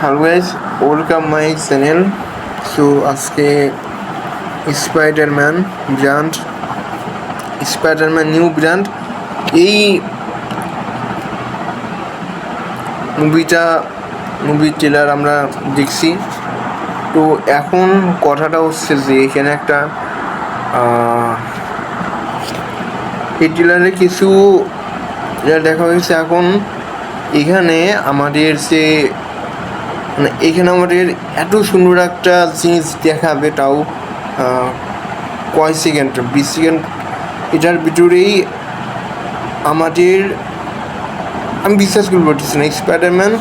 Hello guys, welcome my channel. So আজকে Spiderman new brand এই মুভির ট্রেলার আমরা দেখছি। তো এখন কথাটা হচ্ছে যে এখানে একটা এই ট্রেলারে কিছু দেখা হয়েছে। এখন এখানে আমাদের আমাদের এত সুন্দর একটা জিনিস দেখাবে, তাও কয় সেকেন্ড, 20 সেকেন্ড। এটার ভিতরেই আমাদের আমি বিশ্বাস করতে পারতেছি না, স্পাইডারম্যান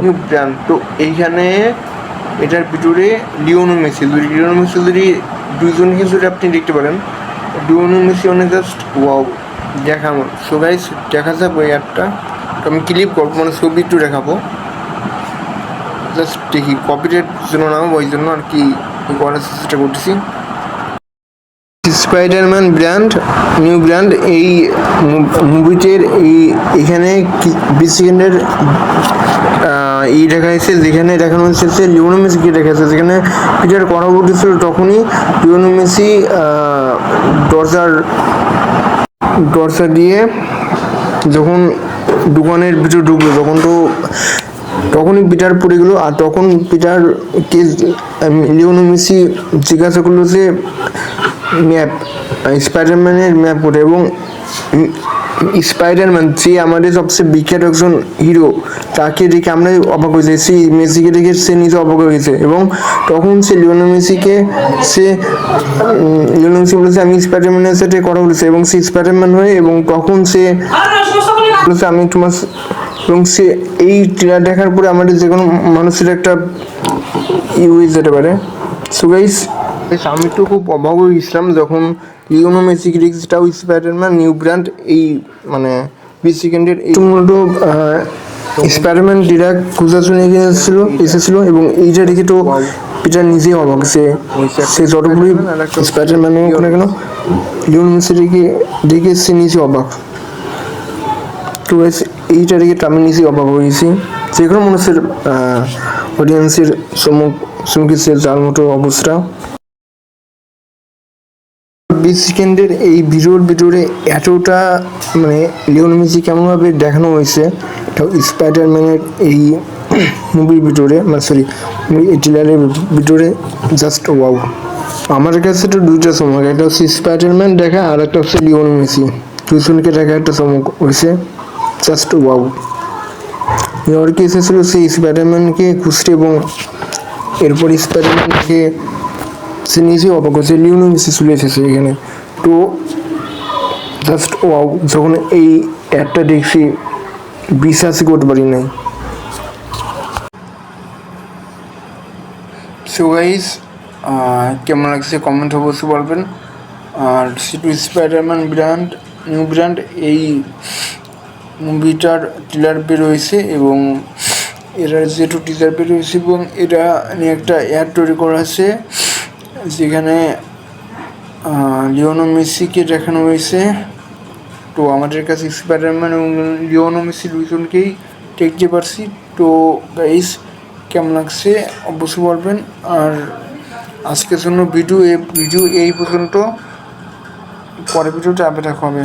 নিউ ব্র্যান্ড। তো এইখানে এটার ভিতরে লিওনেল মেসি যদি দুইজনকে যদি আপনি দেখতে পারেন, লিওনেল মেসি অনেক জাস্ট ওয়াও দেখানো। সো গাইস, দেখা যাবে ওই অ্যাডটা। তো আমি ক্লিপ করবো, মানে ছবি একটু দেখাবো, জাস্ট দেখি কপিরাইট জন্য না, ওই জন্য আর কি করার চেষ্টা করতেছি। স্পাইডারম্যান নিউ ব্র্যান্ড এই মুভিটির এখানে 20 সেকেন্ডের দেখা যাচ্ছে, যেখানে দেখানো হচ্ছে লিওনেল মেসিকে দেখা যাচ্ছে। যেখানে পিটার কথা বলতেছিল তখনই লিওনেল মেসি টর্চার দিয়ে যখন দোকানের ভিতরে ঢুকলো, তখনই পিটার পড়ে গেলো। আর তখন পিটারকে লিওনেল মেসি জিজ্ঞাসা করলো যে স্পাইডারম্যানের ম্যাপ করে, এবং স্পাইডারম্যান যে আমাদের সবচেয়ে বিখ্যাত একজন হিরো, তাকে দেখে আমরা অবাক হয়েছি। সেই মেসিকে দেখে সে নিজে অবাক হয়েছে, এবং তখন সে লিওনেল মেসি বলেছে আমি স্পাইডারম্যানের সাথে কথা বলেছি, এবং সে স্পাইডারম্যান হয়ে, এবং তখন সে বলেছে আমি তোমার, এবং সে এই ট্রেলার দেখার পরে আমাদের যে কোনো মানুষের একটা হয়ে যেতে পারে। সো গাইস, আমি তো খুব অবাক হয়ে গেছিলাম যখন লিওনেল মেসি রিক্সটাও স্পাইডারম্যান নিউ ব্র্যান্ড এই 20 সেকেন্ডের মূলত স্পাইডারম্যান ডিরেক্ট খোঁজার জন্য এসেছিল, এবং এইটা দেখে তো পিটার নিজেই অবাক। সে যতগুলি স্পাইডারম্যান হোক না কেন, লিওনেল মেসি দেখে সে নিজে অবাক। তো এইটা দেখে আমি নিজেই অবাক হয়েছি। যে কোনো মানুষের অডিয়েন্সের সম্মুখে যার মতো অবস্থা। 20 সেকেন্ডের এই ভিডিওর ভিতরে এতটা লিওনেল মেসি কেমনভাবে দেখানো হয়েছে, এটাও স্পাইডারম্যানের এই মুভির ভিতরে, এই ট্রেলারের ভিতরে জাস্ট ওয়াও। আমার কাছে তো দুইটা চমক, একটা হচ্ছে স্পাইডারম্যান দেখা, আর একটা হচ্ছে লিওনেল মেসি। দুজনকে দেখা একটা চমক হয়েছে, জাস্ট ওয়াও। নিউইয়র্কে এসেছিল সেই স্পাইডারম্যানকে খুঁজতে, এবং এরপর স্পাইডারম্যানকে সে নিজেই অবাক হচ্ছে, লিওনেল মেসি চলে এসেছে এখানে। তো জাস্ট ওয়াও, যখন এই অ্যাডটা দেখছি বিশ্বাসই করতে পারি নাই। সো গাইস, কেমন লাগছে কমেন্ট অবশ্যই বলবেন। আর স্পাইডারম্যান নিউ ব্র্যান্ড এই মুভিটার ট্রেলার বেরোয়েছে, এবং এটার যেটু টিজার বেরোয়েছে, এবং এটা নিয়ে একটা অ্যাড তৈরি করা আছে, যেখানে লিওনেল মেসিকে দেখানো হয়েছে। তো আমাদের কাছে স্পাইডারম্যান এবং লিওনেল মেসি দুইজনকেই দেখতে পারছি। তো গাইস, কেমন লাগছে অবশ্যই বলবেন। আর আজকের জন্য ভিডিও এই পর্যন্ত, পরের ভিডিওতে আবার দেখা হবে।